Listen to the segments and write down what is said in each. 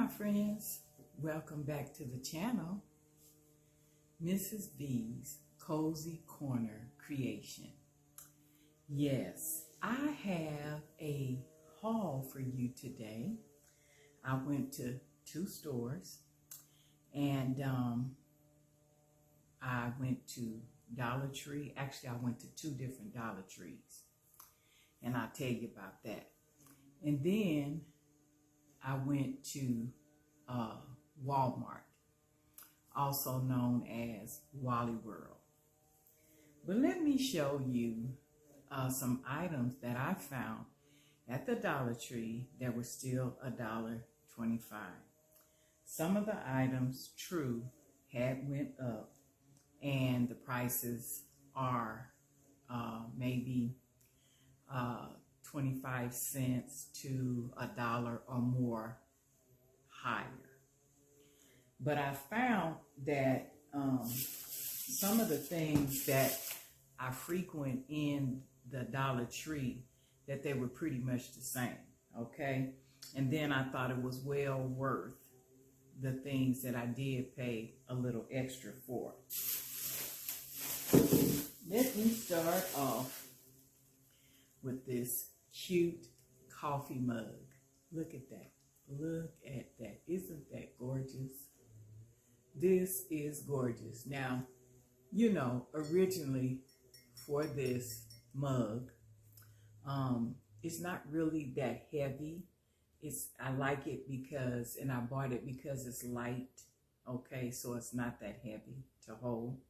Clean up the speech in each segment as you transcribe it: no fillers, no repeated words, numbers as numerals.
my friends, welcome back to the channel, Mrs. V's Cozy Corner Creation. Yes, I have a haul for you today. I went to two stores and I went to Dollar Tree. Actually, I went to two different Dollar Trees and I'll tell you about that. And then I went to Walmart, also known as Wally World. But let me show you some items that I found at the Dollar Tree that were still $1.25. Some of the items, true, had went up, and the prices are maybe 25 cents to $1 or more higher. But I found that some of the things that I frequent in the Dollar Tree, that they were pretty much the same, okay? And then I thought it was well worth the things that I did pay a little extra for. Let me start off with this cute coffee mug. Look at that. Look at that. Isn't that gorgeous? This is gorgeous. Now, you know, originally for this mug, it's not really that heavy. I like it because, and I bought it because it's light. Okay, so it's not that heavy to hold.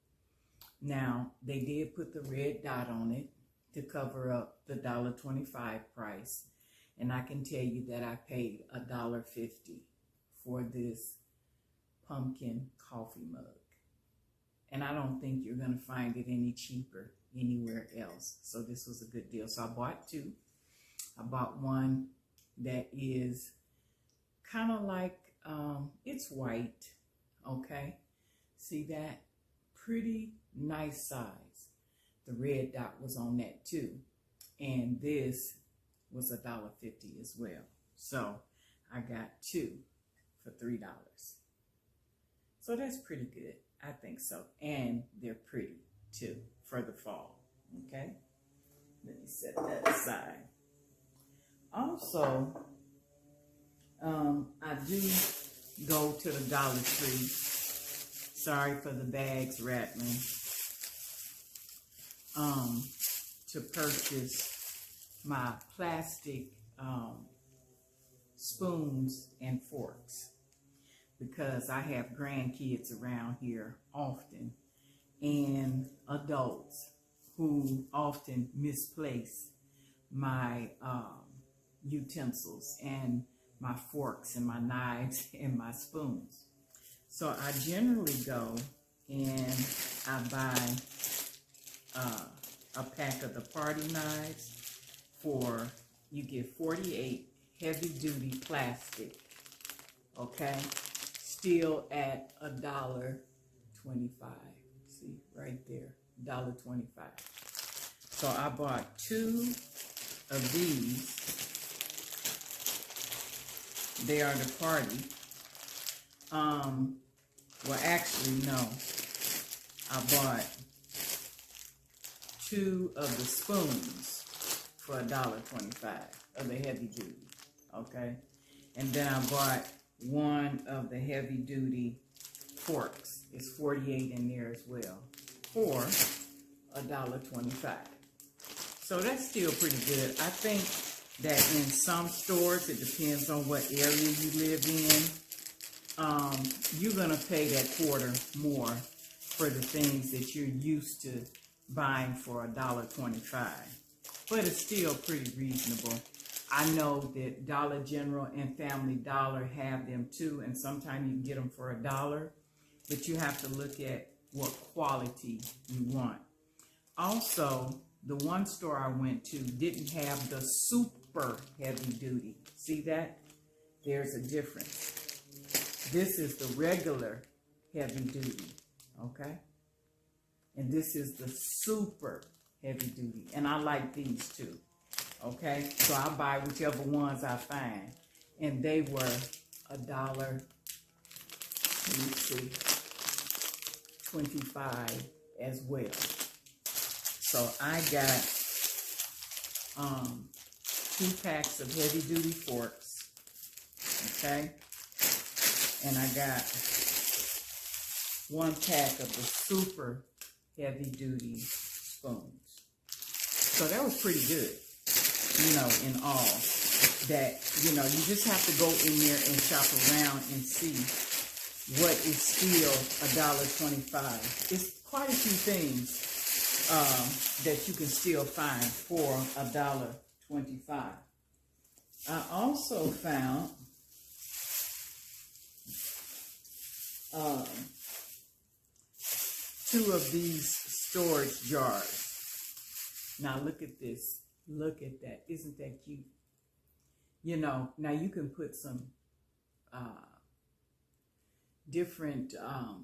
Now, they did put the red dot on it to cover up the $1.25 price. And I can tell you that I paid $1.50 for this pumpkin coffee mug. And I don't think you're going to find it any cheaper anywhere else. So this was a good deal. So I bought two. I bought one that is kind of like, it's white, okay? See that? Pretty nice size. The red dot was on that too. And this was $1.50 as well. So I got two for $3. So that's pretty good. I think so. And they're pretty too for the fall. Okay. Let me set that aside. Also, I do go to the Dollar Tree. Sorry for the bags rattling. To purchase my plastic spoons and forks, because I have grandkids around here often and adults who often misplace my utensils and my forks and my knives and my spoons. So I generally go and I buy a pack of the party knives for, you get 48 heavy duty plastic, okay? Still at $1.25. See, right there, $1.25. So I bought two of these. They are the party. Well, actually, no. I bought two of the spoons for $1.25 of the heavy duty, okay? And then I bought one of the heavy duty forks. It's 48 in there as well for $1.25. So that's still pretty good. I think that in some stores, it depends on what area you live in, you're gonna pay that quarter more for the things that you're used to buying for $1.25, but it's still pretty reasonable. I know that Dollar General and Family Dollar have them too, and sometimes you can get them for $1, but you have to look at what quality you want. Also, the one store I went to didn't have the super heavy duty. See that? There's a difference. This is the regular heavy duty, okay? And this is the super heavy duty. And I like these too, okay? So I buy whichever ones I find. And they were $1, let me see, 25 as well. So I got 2 packs of heavy duty forks, okay? And I got 1 pack of the super heavy duty spoons. So that was pretty good, you know, in all. That, you know, you just have to go in there and shop around and see what is still $1.25. It's quite a few things that you can still find for $1.25. I also found two of these storage jars. Now look at this. Look at that. Isn't that cute? You know, now you can put some different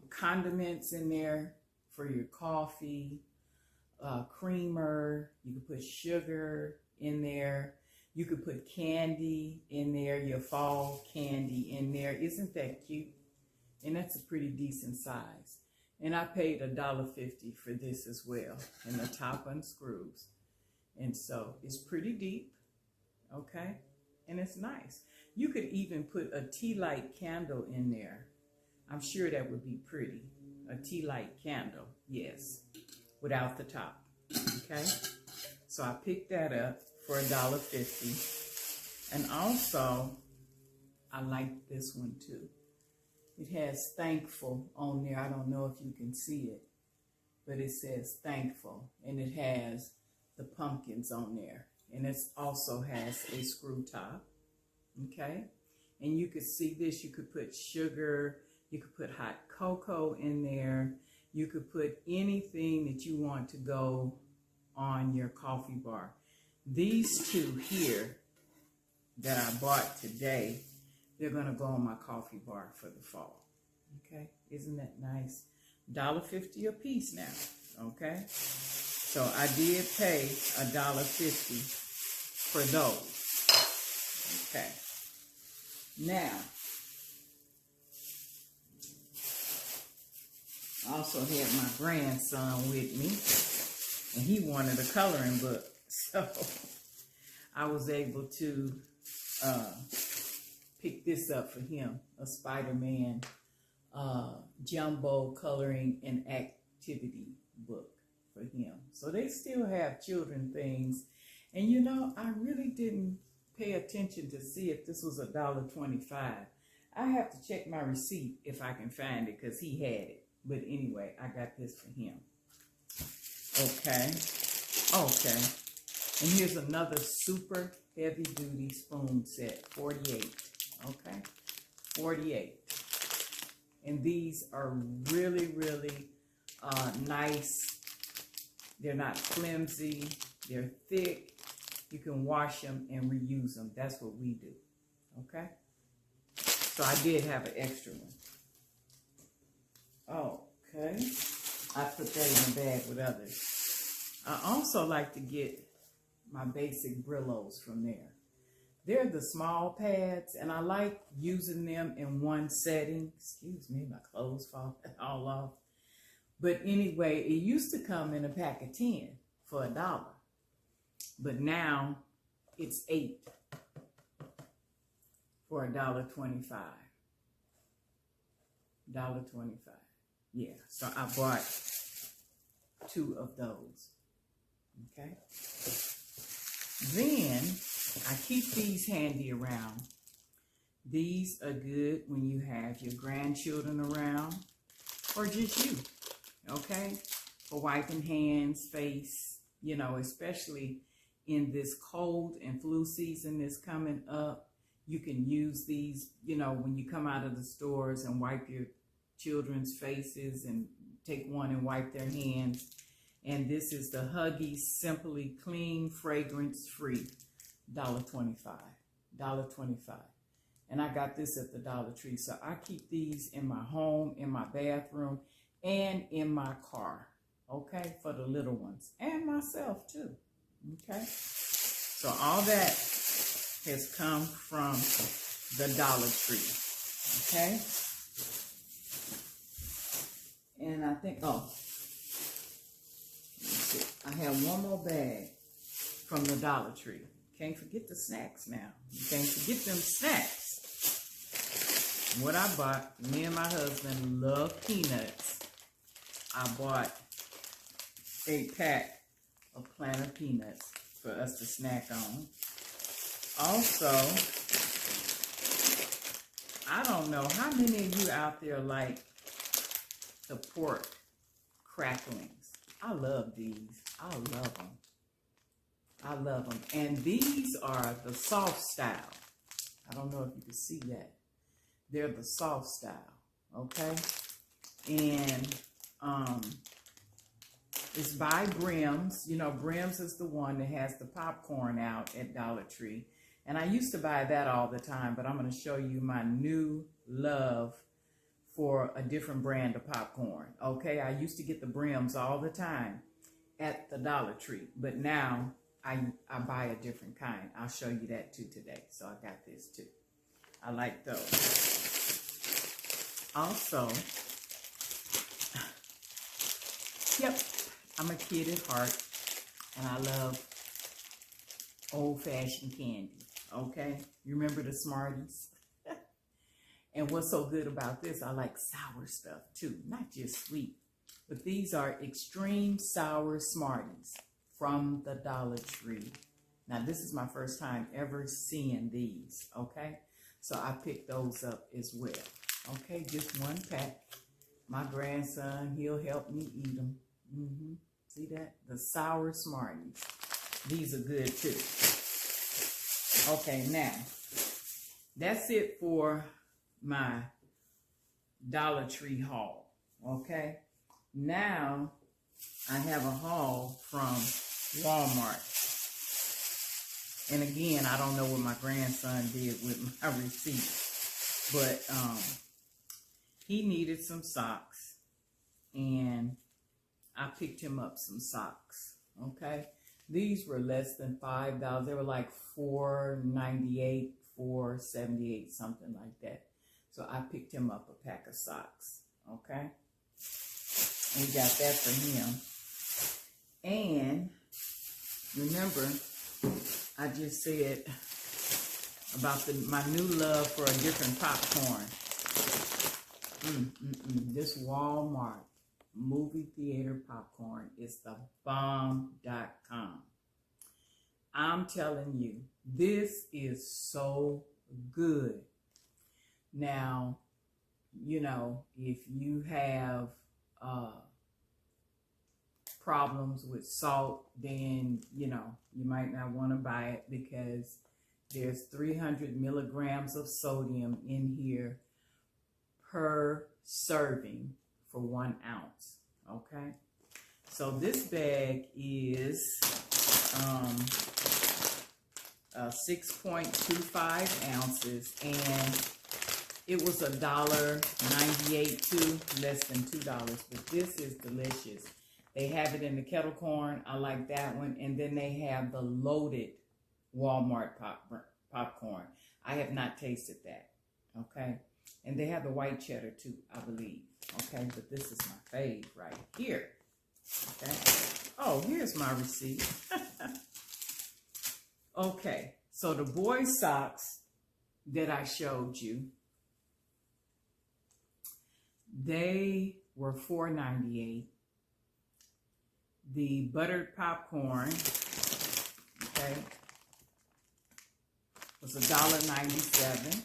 condiments in there for your coffee, creamer. You can put sugar in there. You could put candy in there, your fall candy in there. Isn't that cute? And that's a pretty decent size. And I paid $1.50 for this as well. And the top unscrews. And so it's pretty deep, okay? And it's nice. You could even put a tea light candle in there. I'm sure that would be pretty. A tea light candle, yes, without the top, okay? So I picked that up for $1.50. And also, I like this one too. It has thankful on there. I don't know if you can see it, but it says thankful. And it has the pumpkins on there. And it also has a screw top, okay? And you could see this. You could put sugar. You could put hot cocoa in there. You could put anything that you want to go on your coffee bar. These two here that I bought today, they're going to go on my coffee bar for the fall, okay? Isn't that nice? $1.50 a piece now, okay? So I did pay $1.50 for those, okay? Now, I also had my grandson with me, and he wanted a coloring book, so I was able to pick this up for him, a Spider-Man jumbo coloring and activity book for him. So they still have children things. And you know, I really didn't pay attention to see if this was $1.25. I have to check my receipt if I can find it because he had it. But anyway, I got this for him. Okay. Okay. And here's another super heavy duty spoon set, 48. Okay. 48. And these are really, really nice. They're not flimsy. They're thick. You can wash them and reuse them. That's what we do. Okay. So I did have an extra one. Okay. I put that in the bag with others. I also like to get my basic Brillos from there. They're the small pads, and I like using them in one setting. Excuse me, my clothes fall all off. But anyway, it used to come in a pack of 10 for $1. But now it's 8 for $1.25. $1.25. Yeah, so I bought 2 of those. Okay. Then I keep these handy around. These are good when you have your grandchildren around or just you. Okay. For wiping hands, face, you know, especially in this cold and flu season that's coming up. You can use these, you know, when you come out of the stores and wipe your children's faces and take one and wipe their hands. And this is the Huggies Simply Clean Fragrance Free, $1.25. $1.25. And I got this at the Dollar Tree. So I keep these in my home, in my bathroom, and in my car. Okay, for the little ones. And myself too. Okay. So all that has come from the Dollar Tree. Okay. And I think, oh, let's see. I have one more bag from the Dollar Tree. Can't forget the snacks now. You can't forget them snacks. What I bought, me and my husband love peanuts. I bought a pack of Planter peanuts for us to snack on. Also, I don't know how many of you out there like the pork cracklings. I love these. I love them. I love them. And these are the soft style. I don't know if you can see that. They're the soft style, okay? And it's by Brim's. You know, Brim's is the one that has the popcorn out at Dollar Tree. And I used to buy that all the time, but I'm going to show you my new love for a different brand of popcorn, okay? I used to get the Brim's all the time at the Dollar Tree, but now I buy a different kind. I'll show you that too today. So I got this too. I like those. Also, yep, I'm a kid at heart, and I love old-fashioned candy, okay? You remember the Smarties? And what's so good about this, I like sour stuff too, not just sweet. But these are extreme sour Smarties from the Dollar Tree. Now, this is my first time ever seeing these, okay? So I picked those up as well. Okay, just one pack. My grandson, he'll help me eat them. See that? The sour Smarties. These are good too. Okay, now, that's it for my Dollar Tree haul. Okay, now I have a haul from Walmart. And again, I don't know what my grandson did with my receipt, but he needed some socks, and I picked him up some socks, okay? These were less than $5. They were like $4.98, $4.78, something like that. So I picked him up a pack of socks, okay? And we got that for him. And remember, I just said about my new love for a different popcorn. This Walmart movie theater popcorn is the bomb.com. I'm telling you, this is so good. Now, you know, if you have problems with salt, then, you know, you might not want to buy it because there's 300 milligrams of sodium in here per serving for 1 ounce, okay? So this bag is 6.25 ounces, and it was $1.98 too, less than $2, but this is delicious. They have it in the kettle corn. I like that one. And then they have the loaded Walmart popcorn. I have not tasted that, okay? And they have the white cheddar too, I believe, okay? But this is my fave right here, okay? Oh, here's my receipt. Okay, so the boys' socks that I showed you, they were $4.98. The buttered popcorn, okay, was $1.97.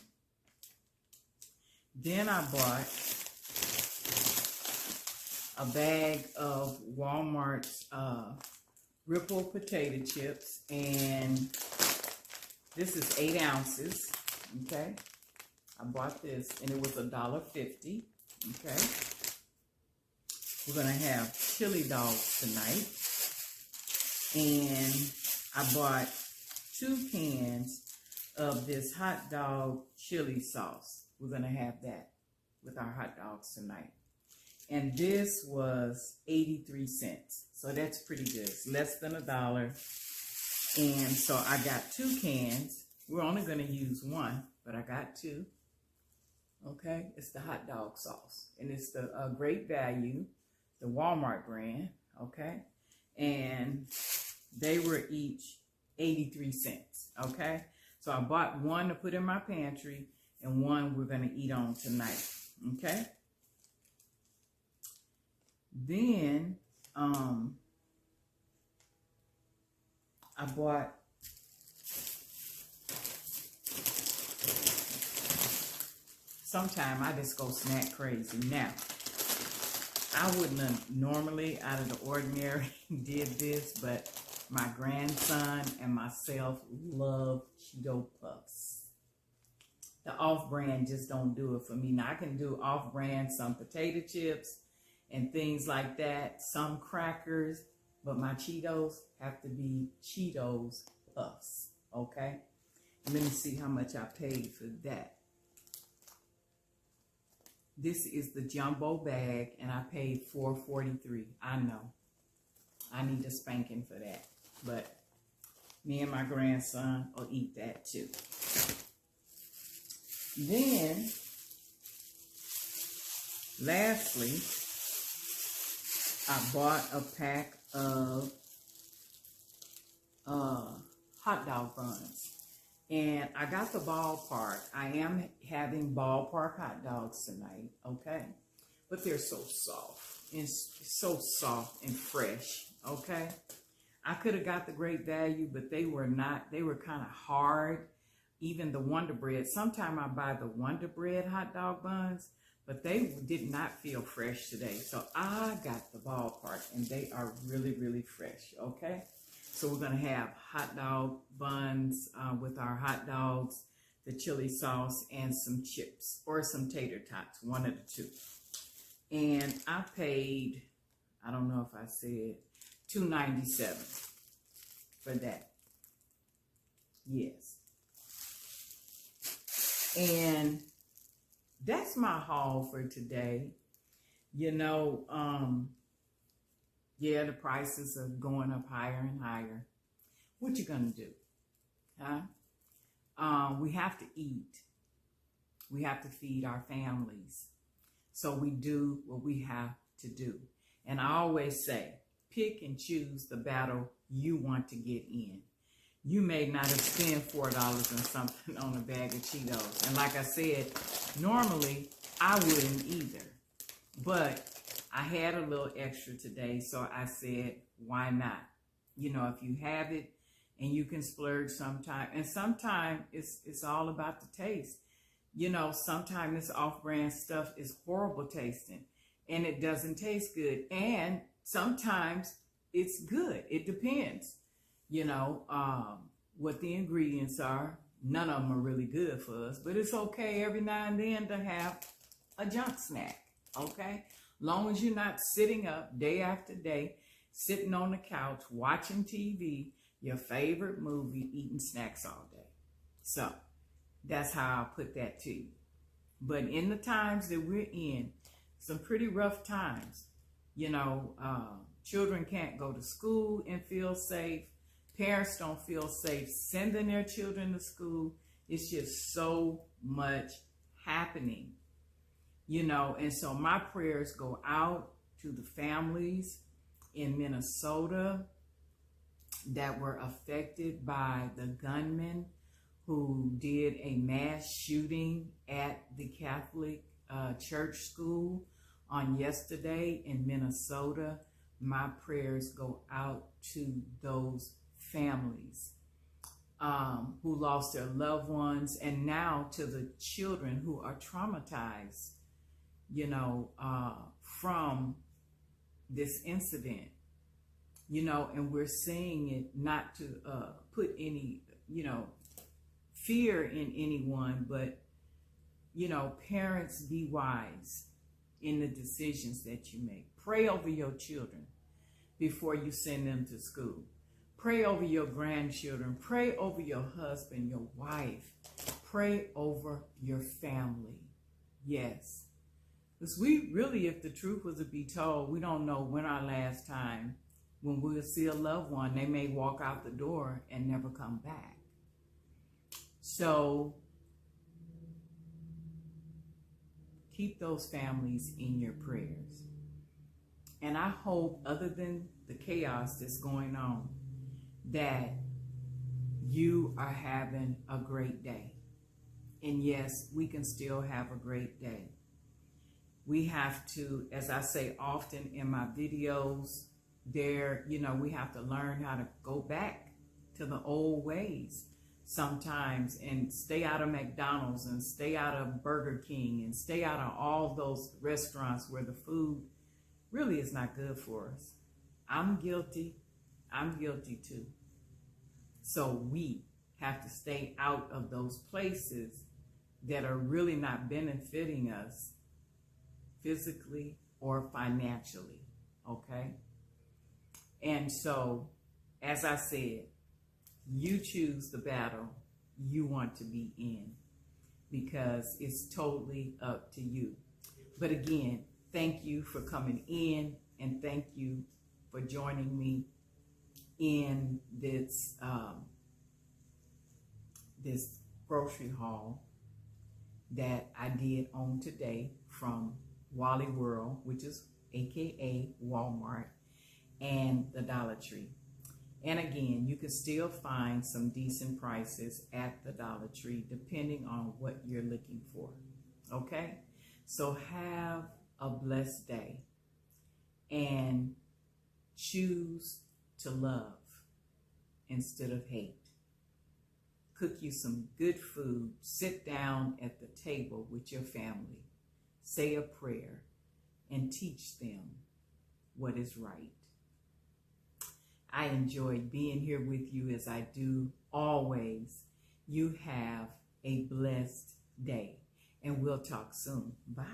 Then I bought a bag of Walmart's Ripple potato chips, and this is 8 ounces, okay? I bought this, and it was $1.50, okay? We're going to have chili dogs tonight. And I bought 2 cans of this hot dog chili sauce. We're going to have that with our hot dogs tonight. And this was 83 cents. So that's pretty good. It's less than $1. And so I got 2 cans. We're only going to use 1, but I got 2. Okay, it's the hot dog sauce, and it's the Great Value, the Walmart brand. Okay, and they were each 83 cents. Okay, so I bought one to put in my pantry, and one we're gonna eat on tonight. Okay, then I bought sometime I just go snack crazy. Now, I wouldn't have normally out of the ordinary did this, but my grandson and myself love Cheeto Puffs. The off-brand just don't do it for me. Now, I can do off-brand, some potato chips and things like that, some crackers, but my Cheetos have to be Cheetos Puffs, okay? Let me see how much I paid for that. This is the jumbo bag, and I paid $4.43. I know. I need a spanking for that. But me and my grandson will eat that too. Then, lastly, I bought a pack of hot dog buns. And I got the Ballpark. I am having Ballpark hot dogs tonight, okay? But they're so soft. It's so soft and fresh, okay? I could have got the Great Value, but they were not. They were kind of hard. Even the Wonder Bread. Sometimes I buy the Wonder Bread hot dog buns, but they did not feel fresh today. So I got the Ballpark, and they are really, really fresh, okay? So we're going to have hot dog buns with our hot dogs, the chili sauce, and some chips or some tater tots, one of the two. And I paid, I don't know if I said, $2.97 for that. Yes. And that's my haul for today. You know, yeah, the prices are going up higher and higher. What you gonna do? Huh? We have to eat. We have to feed our families. So we do what we have to do. And I always say, pick and choose the battle you want to get in. You may not have spent $4 and something on a bag of Cheetos. And like I said, normally I wouldn't either. But I had a little extra today, so I said, why not? You know, if you have it and you can splurge sometime. And sometimes it's all about the taste. You know, sometimes this off-brand stuff is horrible tasting and it doesn't taste good. And sometimes it's good. It depends, you know, what the ingredients are. None of them are really good for us, but it's okay every now and then to have a junk snack, okay? Long as you're not sitting up day after day, sitting on the couch, watching TV, your favorite movie, eating snacks all day. So that's how I'll put that to you. But in the times that we're in, some pretty rough times, you know, children can't go to school and feel safe. Parents don't feel safe sending their children to school. It's just so much happening. You know, and so my prayers go out to the families in Minnesota that were affected by the gunman who did a mass shooting at the Catholic church school on yesterday in Minnesota. My prayers go out to those families who lost their loved ones, and now to the children who are traumatized, you know, from this incident, you know, and we're saying it not to put any, you know, fear in anyone, but, you know, parents, be wise in the decisions that you make. Pray over your children before you send them to school. Pray over your grandchildren. Pray over your husband, your wife. Pray over your family. Yes. Because we really, if the truth was to be told, we don't know when our last time, when we'll see a loved one, they may walk out the door and never come back. So keep those families in your prayers. And I hope, other than the chaos that's going on, that you are having a great day. And yes, we can still have a great day. We have to, as I say often in my videos, we have to learn how to go back to the old ways sometimes and stay out of McDonald's and stay out of Burger King and stay out of all those restaurants where the food really is not good for us. I'm guilty. I'm guilty too. So we have to stay out of those places that are really not benefiting us physically or financially, okay? And so, as I said, you choose the battle you want to be in, because it's totally up to you. But again, thank you for coming in, and thank you for joining me in this this grocery haul that I did on today from Wally World, which is aka Walmart, and the Dollar Tree. And again, you can still find some decent prices at the Dollar Tree depending on what you're looking for. Okay? So have a blessed day and choose to love instead of hate. Cook you some good food. Sit down at the table with your family. Say a prayer and teach them what is right. I enjoyed being here with you as I do always. You have a blessed day, and we'll talk soon. Bye.